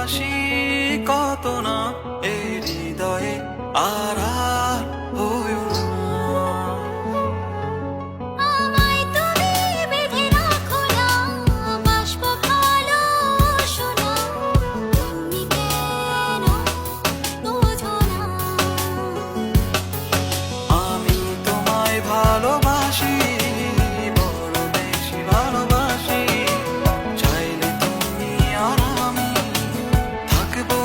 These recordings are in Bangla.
ভালোবাসি কত না এই হৃদয়ে আর হইও না। আমায় তুমি বেঁধে রাখো না, বাসবো ভালো শোনা, তুমি কেন বোঝো না? আমি তোমায় ভালোবাসি, বড় বেশি ভালোবাসি। চাইলে তুমি আর আমি থাকবো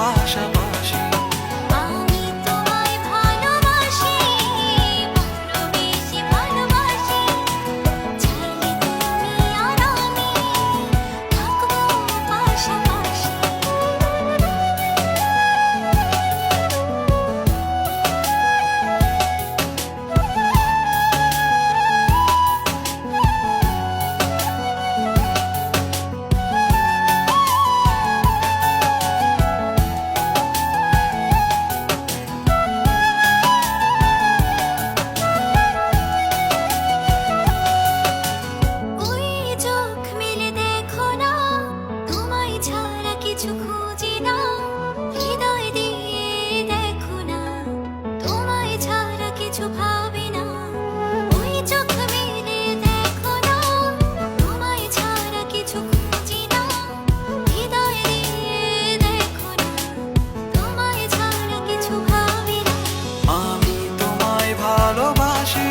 পাশাপাশি। আমি তোমায় ভালোবাসি, বড় বেশি ভালোবাসি। চাইলে তুমি আর আমি থাকবো পাশাপাশি। ওই চোখ মেলে দেখো না, তোমায় ছাড়া কিছু খুঁজি না। হৃদয় দিয়ে দেখো না, তোমায় ছাড়া কিছু ভাবি না। ওই চোখ মেলে দেখো না, তোমায় ছাড়া কিছু খুঁজি না। হৃদয় দিয়ে দেখো না, তোমায় ছাড়া কিছু ভাবি না। আমি তোমায় ভালোবাসি,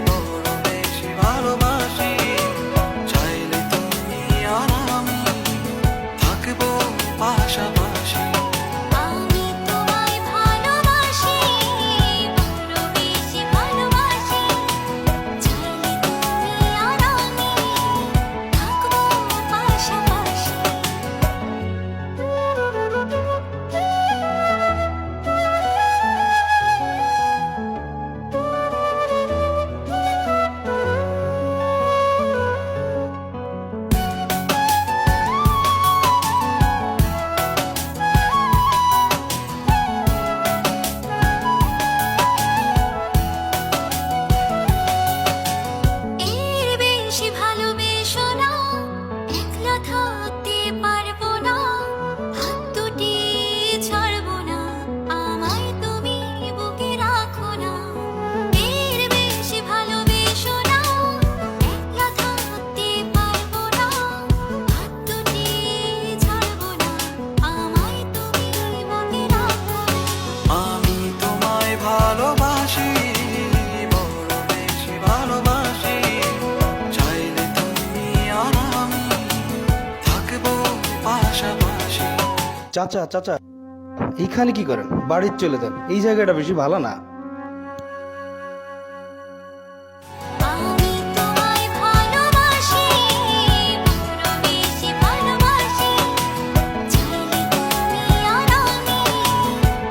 বড় বেশি ভালোবাসি। চাইলে তুমি আর আমি থাকবো পাশাপাশি। আমি তোমায় ভালোবাসি, বড় বেশি ভালোবাসি। চাইলে তুমি আর আমি থাকবো পাশাপাশি। এর বেশি ভালোবেসো না, একলা থাকতে পারবো না। হাত দুটি ছাড়বো না, আমায় তুমি বুকে রাখো না। এর বেশি ভালোবেসো না, একলা থাকতে পারবো না। হাত দুটি ছাড়বো না, আমায় তুমি বুকে রাখো না। আমি তোমায় ভালোবাসি, বড় বেশি ভালোবাসি। চাইলে তুমি আর আমি থাকবো পাশাপাশি। চাচা চাচা, এইখানে কি করেন? বাড়ির চলে যান, এই জায়গাটা বেশি ভালো না।